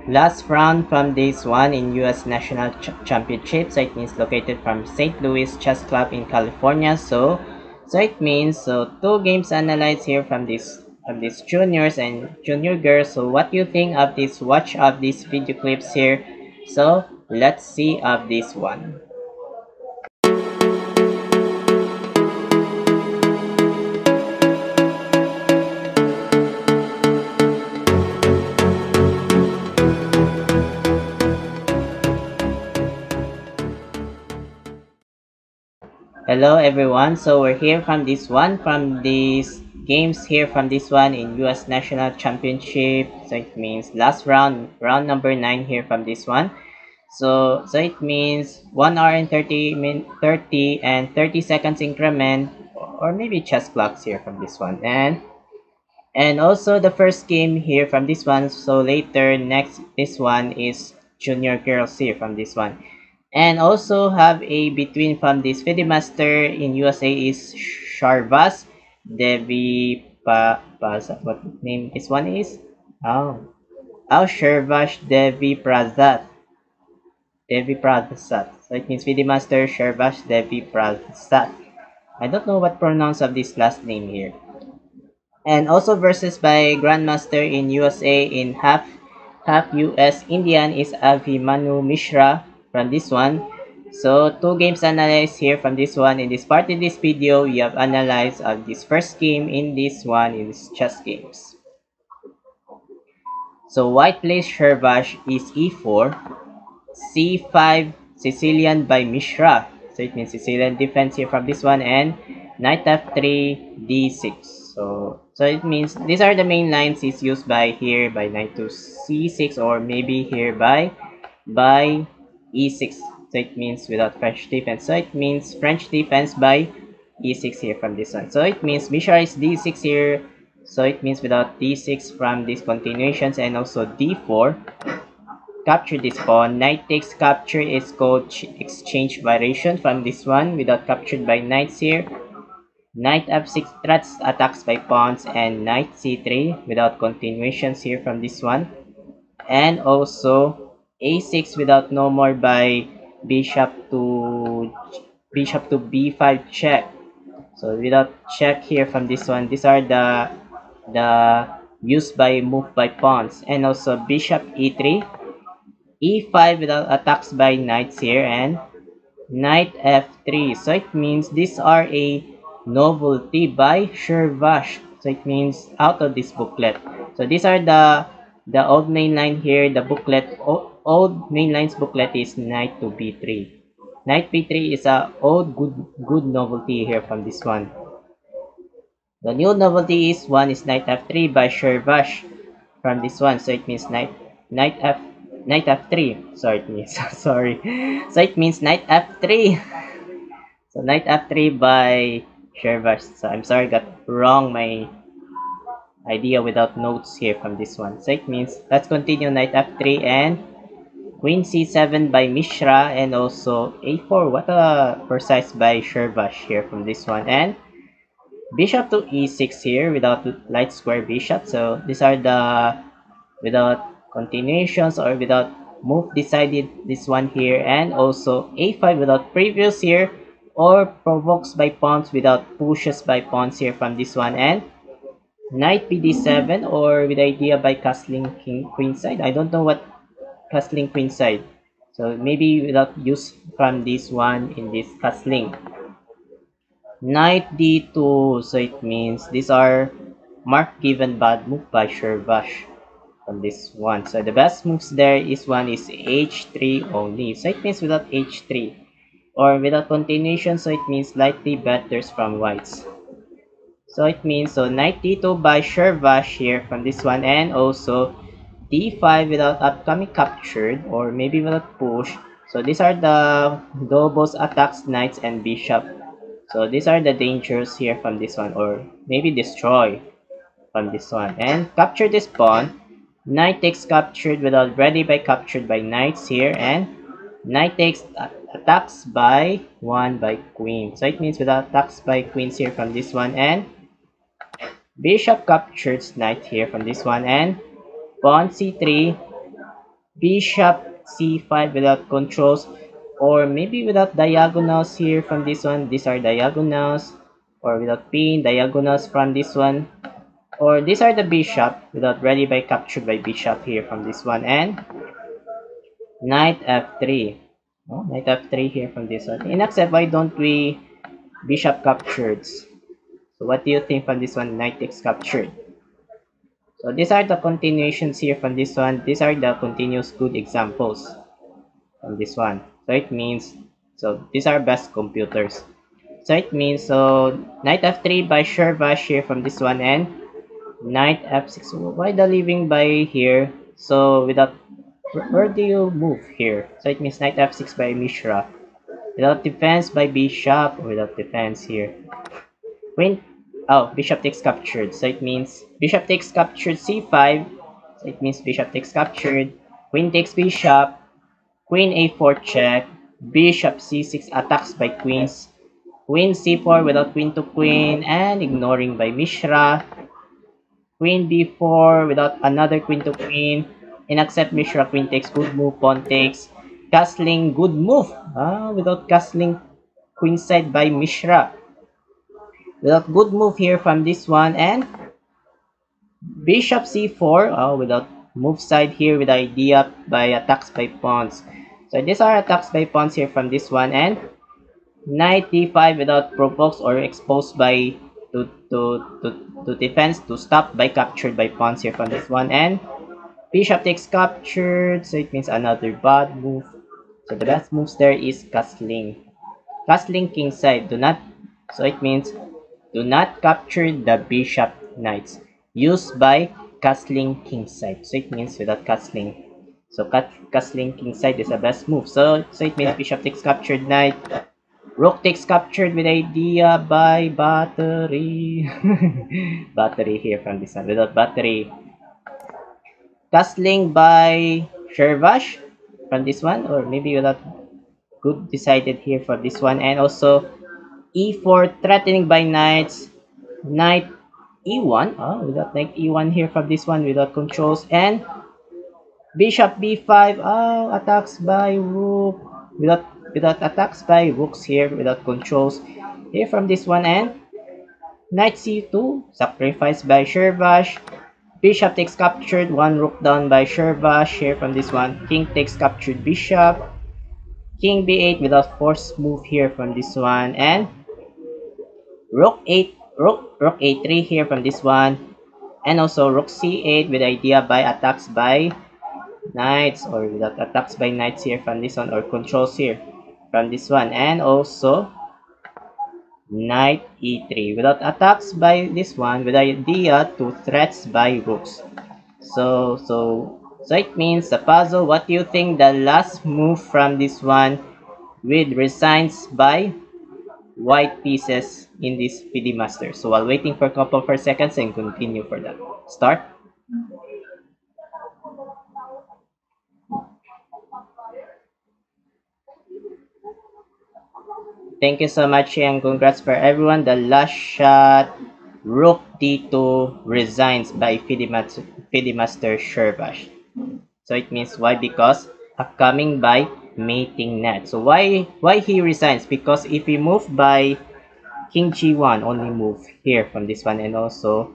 Last round from this one in US National Championship. So it means located from St. Louis Chess Club in California. So it means two games analyzed here from these juniors and junior girls. So what do you think of this? Watch of these video clips here. So let's see of this one. Hello everyone, so we're here from this one, from these games here from this one in US National Championship. So it means last round, round number 9 here from this one. So it means 1 hour and 30 and 30 seconds increment, or maybe chess clocks here from this one. And also the first game here from this one. So later next this one is junior girls here from this one. And also have a between from this FIDE Master in USA is Sharvas Devi what name this one is? Oh. Oh, Sharvash Devi Prasad. So it means FIDE Master Sharvash Devi Prasad. I don't know what pronounce of this last name here. And also versus by Grandmaster in USA in half US Indian is Abhimanyu Mishra from this one. So two games analyzed here from this one. In this part of this video, we have analyzed of this first game in this one in this chess games. So white plays Shervash is e4, c5 Sicilian by Mishra. So it means Sicilian defense here from this one, and knight f3 d6. So it means these are the main lines is used by here by knight to c6, or maybe here by e6. So it means without French defense. So it means French defense by e6 here from this one. So it means Mishra is d6 here. So it means without d6 from these continuations, and also d4. Capture this pawn. Knight takes capture is called exchange variation from this one without captured by knights here. Knight f6 threats attacks by pawns, and knight c3 without continuations here from this one. And also a6 without no more by bishop to b5 check. So without check here from this one. These are the used by move by pawns, and also bishop e3, e5 without attacks by knights here, and knight f3. So it means these are a novelty by Shervash. So it means out of this booklet. So these are the old main line here. The booklet old main lines booklet is knight to b3. Knight b3 is a old good novelty here from this one. The new novelty is one is knight f3 by Shervash from this one. So it means knight f3. Sorry, it means sorry. So it means knight f3. So knight f3 by Shervash. So I'm sorry, got wrong my idea without notes here from this one. So it means let's continue knight f3 and queen c7 by Mishra, and also a4. What a precise by Shervash here from this one, and bishop to e6 here without light square bishop. So these are the without continuations or without move decided this one here, and also a5 without previous here, or provokes by pawns without pushes by pawns here from this one, and knight bd7, or with idea by castling king queenside. I don't know what castling queenside, so maybe without use from this one in this castling. Knight d2, so it means these are mark given bad move by Shervash on this one. So the best moves there is one is h3 only. So it means without h3 or without continuation. So it means slightly better from whites. So it means so knight d2 by Shervash here from this one, and also d5 without upcoming captured or maybe without push. So these are the doubles attacks knights and bishop. So these are the dangers here from this one, or maybe destroy from this one. And capture this pawn. Knight takes captured without ready by captured by knights here, and knight takes attacks by one by queen. So it means without attacks by queens here from this one, and bishop captures knight here from this one, and pawn c3 bishop c5 without controls, or maybe without diagonals here from this one. These are diagonals, or without pin diagonals from this one, or these are the bishop without ready by captured by bishop here from this one, and knight f3. Oh, knight f3 here from this one. In accept, why don't we bishop captured? So what do you think from this one? Knight takes captured. So these are the continuations here from this one. These are the continuous good examples from this one. So it means, so these are best computers. So it means, so knight f3 by Shervash here from this one, and knight f6. Why the leaving by here? So without, where do you move here? So it means knight f6 by Mishra. Without defense by bishop, or without defense here. Queen, oh, bishop takes captured. So it means bishop takes captured c5. So it means bishop takes captured. Queen takes bishop. Queen a4 check. Bishop c6 attacks by queens. Queen c4 without queen to queen and ignoring by Mishra. Queen b4 without another queen to queen. And accept Mishra. Queen takes, good move. Pawn takes. Castling, good move. Without castling queenside by Mishra. Without good move here from this one, and bishop c4, without move side here with idea by attacks by pawns. So these are attacks by pawns here from this one, and knight d5 without provokes or exposed by to defense, to stop by captured by pawns here from this one, and bishop takes captured. So it means another bad move. So the best moves there is castling. Castling king side. Do not, so it means do not capture the bishop knights. Used by castling king side. So it means without castling. So castling king side is the best move. So it means bishop takes captured knight. Rook takes captured with idea by battery. Battery here from this one. Without battery. Castling by Shervash from this one. Or maybe without good decided here for this one. And also e4 threatening by knights. Knight e1. Without knight e1 here from this one without controls. And bishop b5. Attacks by rook. Without attacks by rooks here without controls here from this one. And knight c2. Sacrifice by Shervash. Bishop takes captured. One rook down by Shervash here from this one. King takes captured bishop. King b8 without force move here from this one. And rook a3 here from this one, and also rook c8 with idea by attacks by knights, or without attacks by knights here from this one, or controls here from this one, and also knight e3 without attacks by this one with idea to threats by rooks. So it means the puzzle. What do you think the last move from this one with resigns by white pieces in this PD Master? So while waiting for a couple of seconds and continue for that. Start. Thank you so much and congrats for everyone. The last shot, Rook D2 resigns by PD Master Shervash. So it means why? Because upcoming by mating net. So why he resigns? Because if he move by King G1, only move here from this one, and also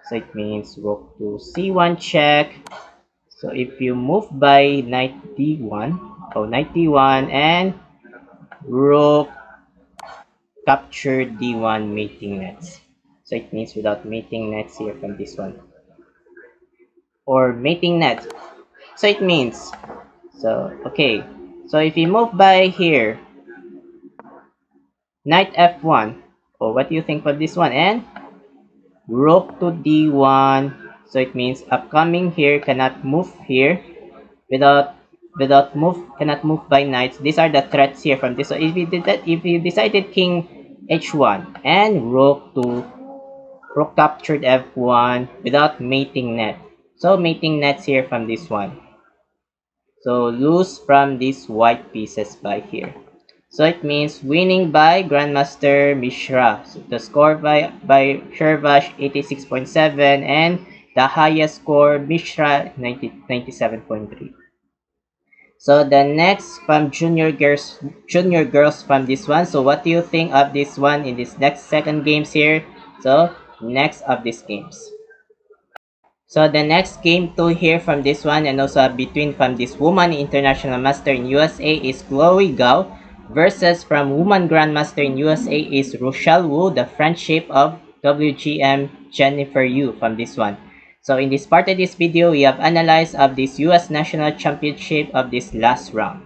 so it means rook to C1 check. So if you move by knight D1, knight D1 and rook capture D1 mating nets. So it means without mating nets here from this one, or mating net. So it means, so okay, so if you move by here knight F1, what do you think for this one? And rook to D1. So it means upcoming here cannot move here without cannot move by knights. These are the threats here from this. So if you did that, if you decided king h1 and rook captured f1 without mating net. So mating nets here from this one. So lose from these white pieces by here. So it means winning by Grandmaster Mishra. So the score by Shervash 86.7 and the highest score Mishra 97.3. So the next from junior girls from this one. So what do you think of this one in this next second games here? So next of these games. So the next game to hear from this one and also between from this woman international master in USA is Chloe Gao versus from woman grandmaster in USA is Rochelle Wu, the friendship of WGM Jennifer Yu from this one. So in this part of this video, we have analyzed of this US National Championship of this last round.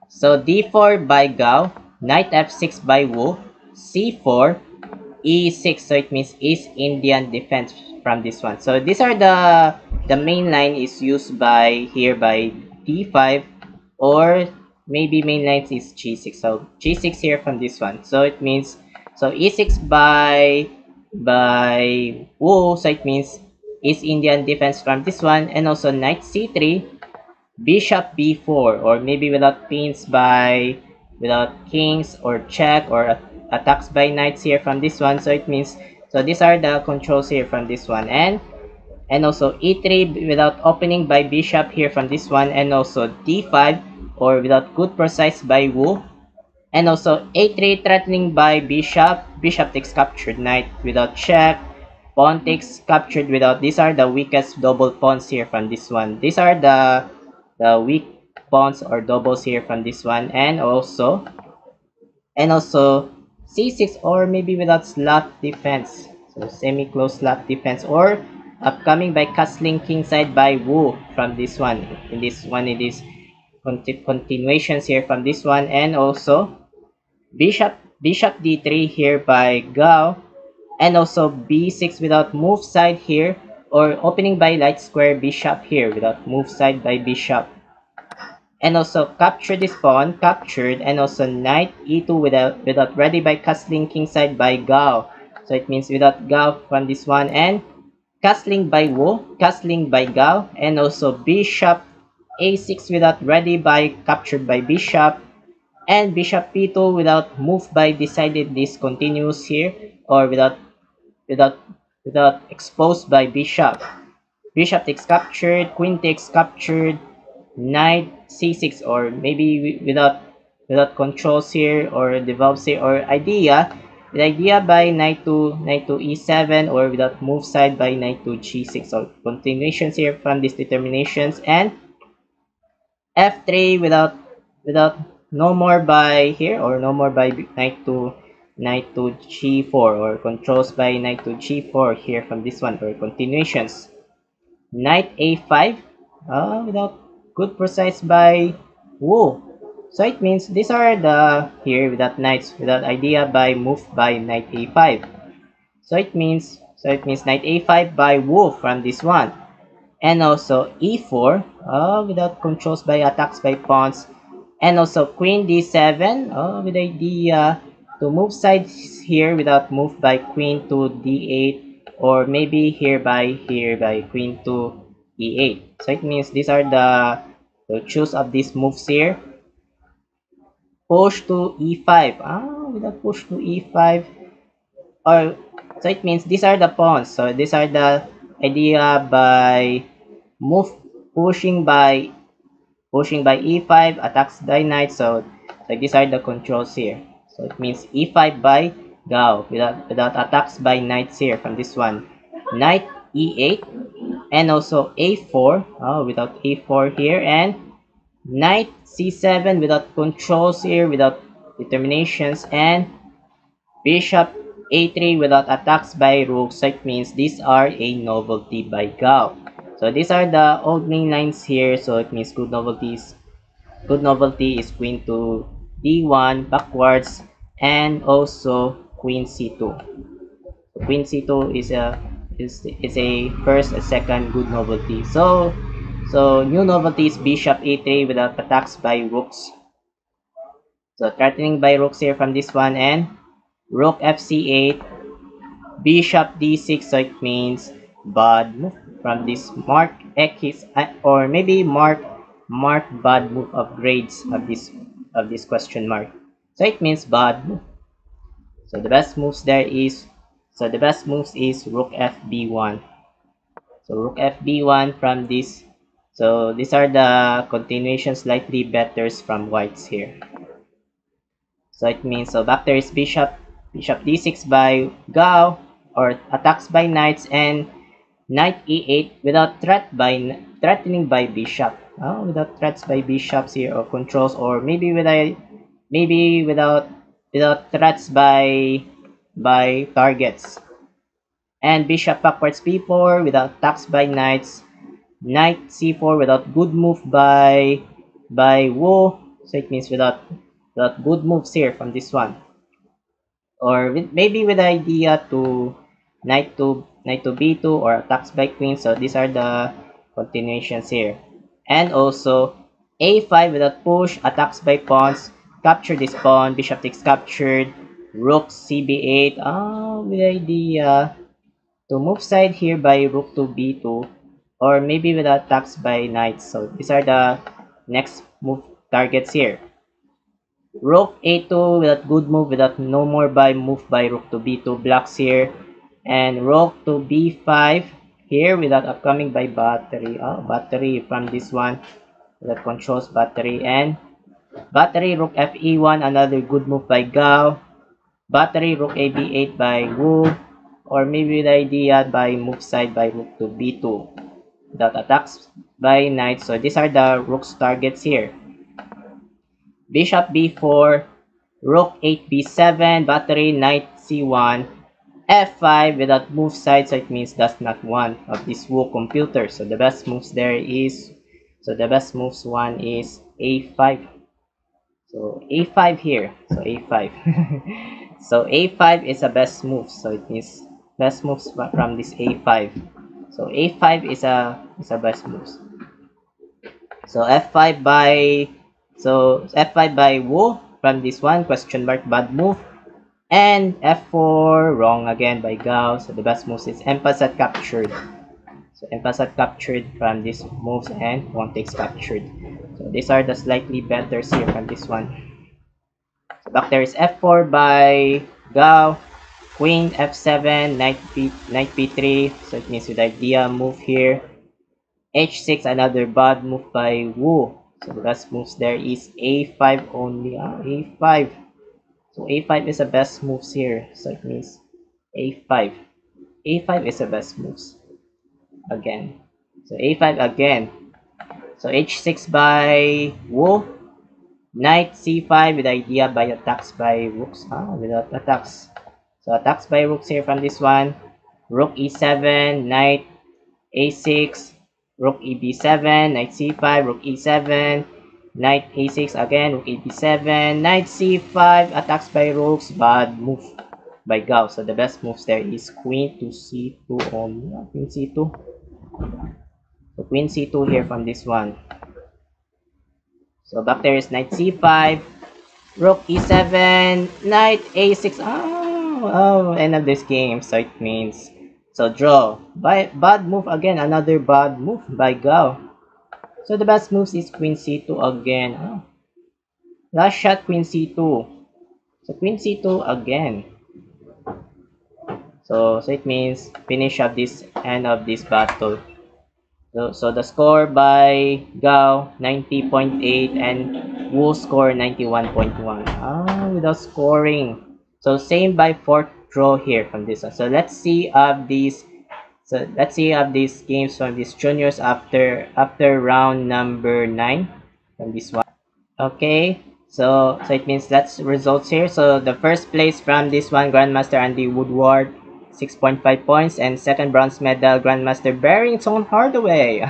So d4 by Gao, knight f6 by Wu, c4, e6, so it means East Indian defense from this one. So these are the main line is used by here by d5 or maybe main line is g6. So g6 here from this one. So it means so e6 by Wu, so it means East Indian defense from this one, and also knight c3, bishop b4, or maybe without queens by without kings or check or attacks by knights here from this one. So it means so these are the controls here from this one, and also e3 without opening by bishop here from this one, and also d5 or without good precise by Wu, and also a3 threatening by bishop takes captured, knight without check, pawn takes captured without. These are the weakest double pawns here from this one. These are the weak pawns or doubles here from this one, and also c6 or maybe without slot defense, so semi-close slot defense, or upcoming by castling kingside by Wu from this one. In this one, it is continuations here from this one, and also bishop d3 here by Gao, and also b6 without move side here, or opening by light square bishop here without move side by bishop, and also capture this pawn, captured, and also knight e2 without ready by castling kingside by Gao. So it means without Gao from this one, and castling by Wu, castling by Gao, and also bishop a6 without ready by captured by bishop, and bishop p2 without move by decided discontinuous here, or without without exposed by bishop. Bishop takes captured, queen takes captured, knight c6, or maybe without controls here or develops here, or idea by knight to e7, or without move side by knight to g6. So continuations here from these determinations, and f3 without no more by here, or no more by knight to g4, or controls by knight to g4 here from this one, or continuations. Knight a5 without good precise by Wu. So it means these are the here without knights, without idea by move by knight a5. So it means knight a5 by Wu from this one, and also e4 without controls by attacks by pawns, and also queen d7 with idea to move sides here without move by queen to d8, or maybe here by queen to e8. So it means these are the choose of these moves here. Push to e5 without push to e5, or so it means these are the pawns. So these are the idea by move pushing by e5 attacks by knight. So these are the controls here. So it means e5 by Gao without attacks by knights here from this one. Knight e8, and also a4 without a4 here, and knight c7 without controls here, without determinations, and bishop a3 without attacks by rook. So it means these are a novelty by Gao. So these are the old main lines here. So it means good novelty is queen to d1 backwards, and also queen c2. So queen c2 is a first and second good novelty. So new novelty is bishop a3 without attacks by rooks. So threatening by rooks here from this one, and rook fc8, bishop d6. So it means bad move from this mark x, or maybe mark bad move of grades of this question mark. So it means bad move. So the best moves is rook fb1. So rook fb1 from this So these are the continuation slightly betters from whites here. So it means, so back there is bishop d6 by Gao, or attacks by knights, and knight e8 without threatening by bishop. Oh, without threats by bishops here, or controls, or maybe without threats by targets. And bishop backwards b4 without attacks by knights. Knight c4 without good move by Wu. So it means without good moves here from this one. Or maybe with the idea to knight to b2 or attacks by queen. So these are the continuations here. And also a5 without push, attacks by pawns, capture this pawn, bishop takes captured, rook cb8. With the idea to move side here by rook to b2, or maybe with attacks by knights. So these are the next move targets here. Rook a2 without good move, without no more by move by rook to b2 blocks here. And rook to b5 here without upcoming by battery. Battery from this one that controls battery. And battery rook fe1, another good move by Gao. Battery rook ab8 by Wu, or maybe the idea by move side by rook to b2 without attacks by knight. So these are the rook's targets here. Bishop b4, rook 8 b7, battery knight c1, f5 without move side, so it means that's not one of these Wu computers. So the best moves there is, so the best moves one is a5. So a5 here, so a5. So a5 is a best move, so it means best moves from this a5. So a5 is a best moves. So f5 by Wu from this one, question mark, bad move. And f4 wrong again by Gao. So the best moves is Empasat captured. So Empasat captured from these moves, and pawn takes captured. So these are the slightly better here from this one. So back there is f4 by Gao, queen f7, knight b3. So it means with idea move here. h6, another bad move by Wu. So the best moves there is a5 only. A5. So a5 is the best moves here. So it means a5. a5 is the best moves. Again. So a5 again. So h6 by Wu. Knight c5 with idea by attacks by rooks. Without attacks. So attacks by rooks here from this one. Rook e7, knight a6, rook eb7, knight c5, rook e7, knight a6 again, rook eb7, knight c5, attacks by rooks, bad move by Gao. So the best moves there is queen to c2 only. Queen c2. So queen c2 here from this one. So back there is knight c5, rook e7, knight a6. End of this game. So it means, so draw. Bad move again, another bad move by Gao. So the best moves is queen c2 again. Last shot, queen c2. So queen c2 again. So it means finish up this end of this battle. So the score by Gao 90.8 and Wu score 91.1. Without scoring. So same by fourth draw here from this one. So let's see of these. So let's see of these games from these juniors after round number 9 from this one. Okay. So it means that's results here. So the first place from this one, Grandmaster Andy Woodward, 6.5 points, and second bronze medal, Grandmaster Barrington Hardaway.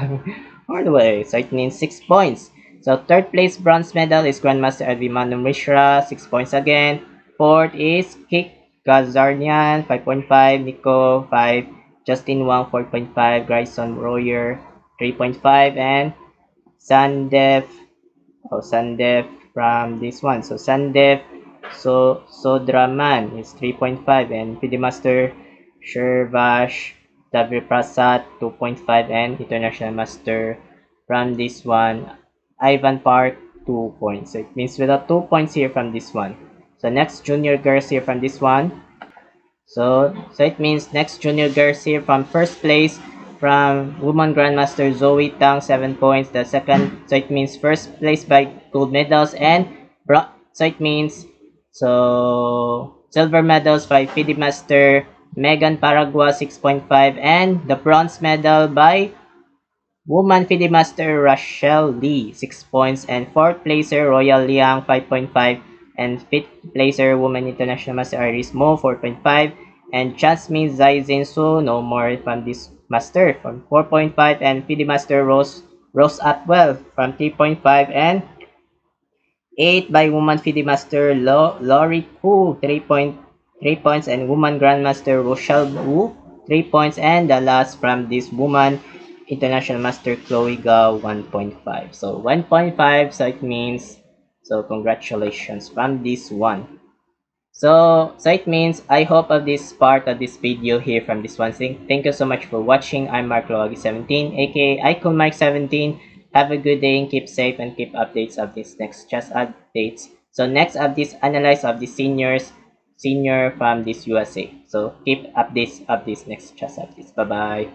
Hardaway. So it means 6 points. So third place bronze medal is Grandmaster Abhimanyu Mishra, 6 points again. Fourth is Kik Gazarnian, 5.5, Nico 5, Justin Wang 4.5, Grayson Royer 3.5, and Sandev from this one. So Sandev Sodraman is 3.5, and Fidemaster Shervash Daviprasad 2.5, and International Master from this one, Ivan Park 2 points. So it means without 2 points here from this one. So next junior girls here from this one. So it means next junior girls here from first place from Woman Grandmaster Zoe Tang, 7 points. The second, so it means first place by gold medals, and so it means silver medals by FIDE Master Megan Paragua, 6.5, and the bronze medal by Woman FIDE Master Rachel Lee, 6 points, and fourth placer Royal Liang, 5.5, and fifth placer Woman International Master Iris Mo, 4.5, and Jasmine Zaizin Su, no more from this master, from 4.5, and FIDE Master Rose Atwell from 3.5, and 8 by Woman FIDE Master Lori Hu, 3.3 points, and Woman Grandmaster Rochelle Wu, 3 points, and the last from this Woman International Master Chloe Gao, 1.5. So 1.5, so it means, so congratulations from this one. So it means I hope of this part of this video here from this one thing. Thank you so much for watching. I'm Mark Loagi 17, aka Icon Mike 17. Have a good day and keep safe and keep updates of this next chess updates. So next of this analyze of the senior from this USA. So keep updates of this next chess updates. Bye bye.